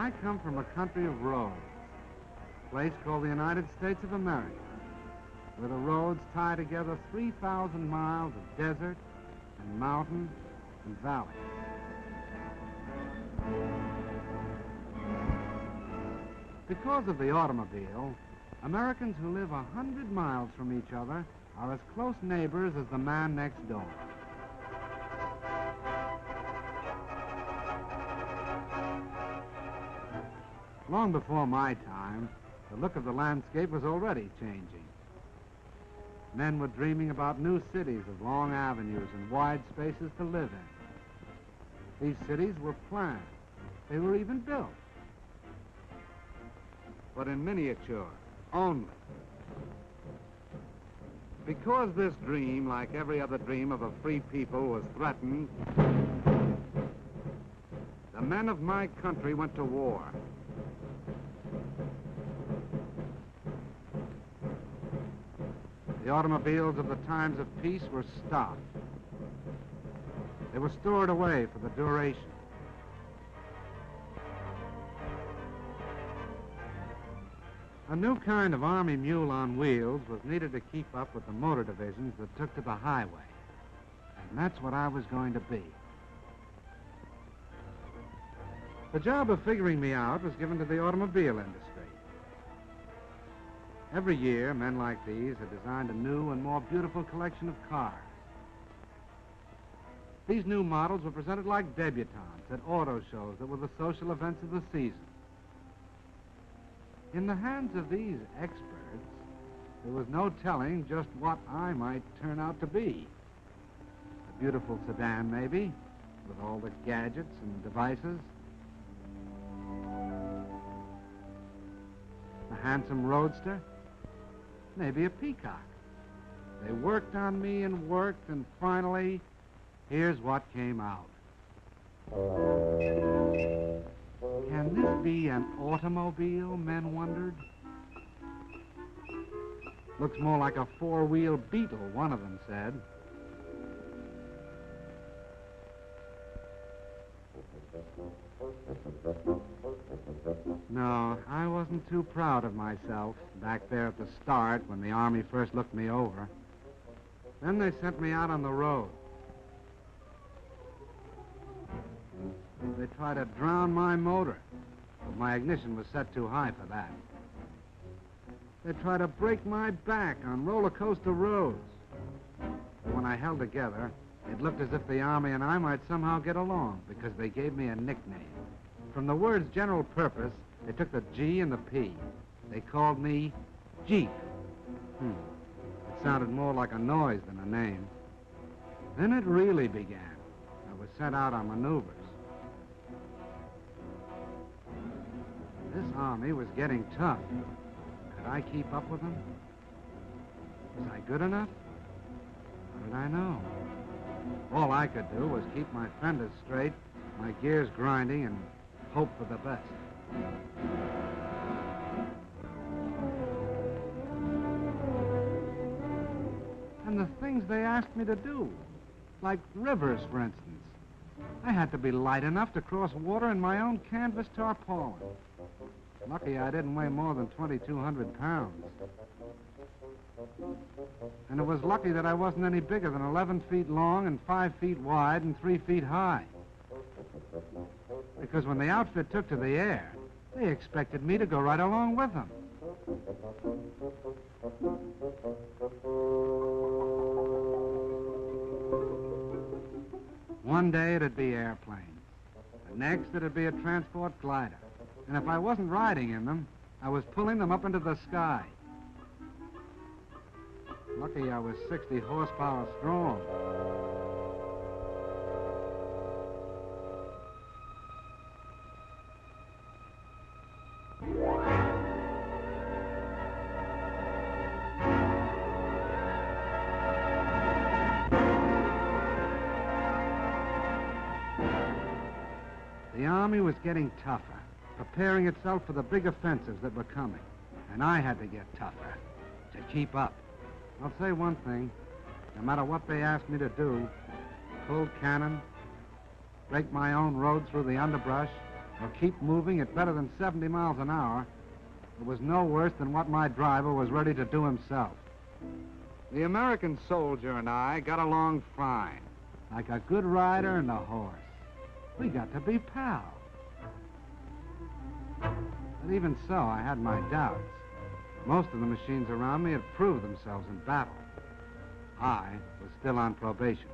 I come from a country of roads, a place called the United States of America, where the roads tie together 3,000 miles of desert and mountain and valley. Because of the automobile, Americans who live 100 miles from each other are as close neighbors as the man next door. Long before my time, the look of the landscape was already changing. Men were dreaming about new cities of long avenues and wide spaces to live in. These cities were planned. They were even built. But in miniature, only. Because this dream, like every other dream of a free people, was threatened, the men of my country went to war. The automobiles of the times of peace were stopped. They were stored away for the duration. A new kind of army mule on wheels was needed to keep up with the motor divisions that took to the highway. And that's what I was going to be. The job of figuring me out was given to the automobile industry. Every year, men like these had designed a new and more beautiful collection of cars. These new models were presented like debutantes at auto shows that were the social events of the season. In the hands of these experts, there was no telling just what I might turn out to be. A beautiful sedan, maybe, with all the gadgets and devices. A handsome roadster. Maybe a peacock. They worked on me and worked, and finally, here's what came out. Can this be an automobile, men wondered? Looks more like a four-wheel Beetle, one of them said. No, I wasn't too proud of myself back there at the start when the Army first looked me over. Then they sent me out on the road. They tried to drown my motor, but my ignition was set too high for that. They tried to break my back on roller coaster roads. But when I held together, it looked as if the Army and I might somehow get along, because they gave me a nickname. From the words general purpose, they took the G and the P. They called me Jeep. It sounded more like a noise than a name. Then it really began. I was sent out on maneuvers. This Army was getting tough. Could I keep up with them? Was I good enough? How did I know? All I could do was keep my fenders straight, my gears grinding, and hope for the best. And the things they asked me to do, like rivers, for instance. I had to be light enough to cross water in my own canvas tarpaulin. Lucky I didn't weigh more than 2,200 pounds. And it was lucky that I wasn't any bigger than 11 feet long and 5 feet wide and 3 feet high. Because when the outfit took to the air, they expected me to go right along with them. One day it'd be airplanes. The next it'd be a transport glider. And if I wasn't riding in them, I was pulling them up into the sky. Lucky I was 60 horsepower strong. The Army was getting tougher, preparing itself for the big offensives that were coming. And I had to get tougher to keep up. I'll say one thing. No matter what they asked me to do, pull cannon, break my own road through the underbrush, or keep moving at better than 70 miles an hour, it was no worse than what my driver was ready to do himself. The American soldier and I got along fine, like a good rider and a horse. We got to be pals. But even so, I had my doubts. Most of the machines around me had proved themselves in battle. I was still on probation.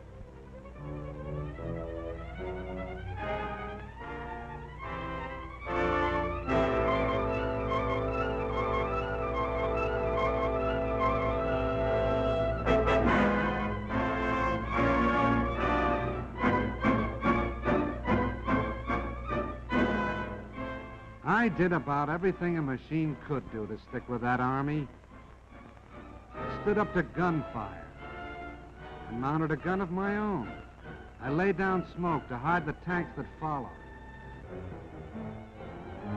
I did about everything a machine could do to stick with that army. I stood up to gunfire and mounted a gun of my own. I laid down smoke to hide the tanks that followed.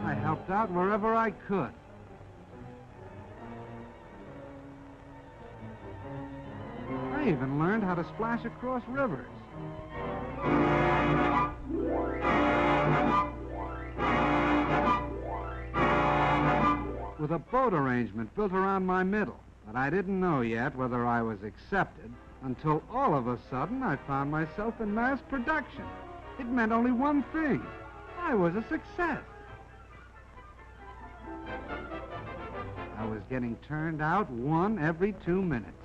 I helped out wherever I could. I even learned how to splash across rivers. With a boat arrangement built around my middle. But I didn't know yet whether I was accepted until all of a sudden I found myself in mass production. It meant only one thing. I was a success. I was getting turned out 1 every 2 minutes.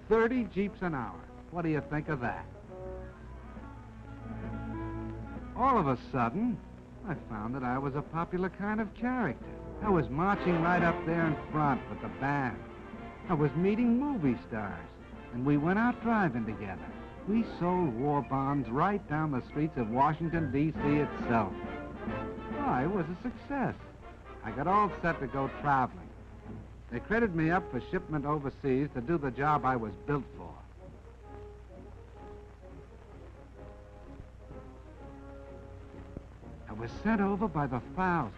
30 Jeeps an hour. What do you think of that? All of a sudden, I found that I was a popular kind of character. I was marching right up there in front with the band. I was meeting movie stars, and we went out driving together. We sold war bonds right down the streets of Washington, D.C. itself. I was a success. I got all set to go traveling. They credited me up for shipment overseas to do the job I was built for. I was sent over by the thousands.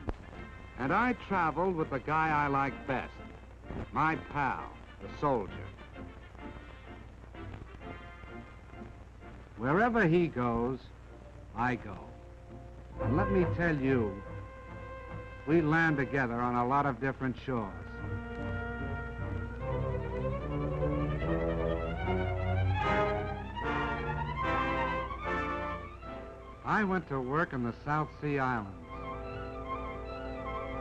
And I traveled with the guy I liked best, my pal, the soldier. Wherever he goes, I go. And let me tell you, we land together on a lot of different shores. I went to work in the South Sea Islands.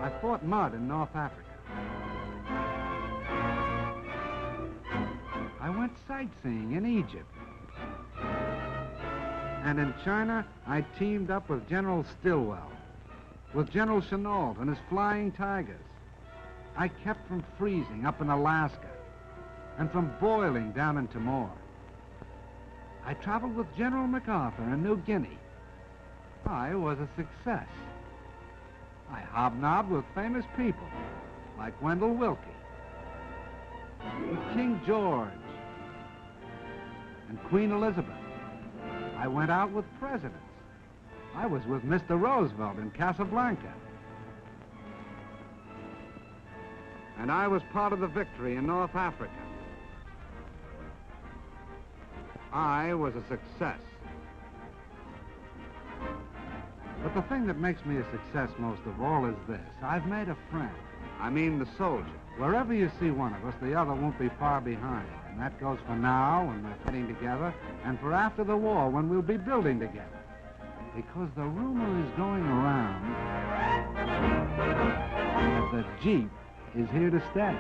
I fought mud in North Africa. I went sightseeing in Egypt. And in China, I teamed up with General Stilwell, with General Chennault and his Flying Tigers. I kept from freezing up in Alaska and from boiling down in Timor. I traveled with General MacArthur in New Guinea. I was a success. I hobnobbed with famous people like Wendell Willkie, with King George, and Queen Elizabeth. I went out with presidents. I was with Mr. Roosevelt in Casablanca. And I was part of the victory in North Africa. I was a success. But the thing that makes me a success most of all is this. I've made a friend. I mean the soldier. Wherever you see one of us, the other won't be far behind. And that goes for now, when we're fighting together, and for after the war, when we'll be building together. Because the rumor is going around that the Jeep is here to stay.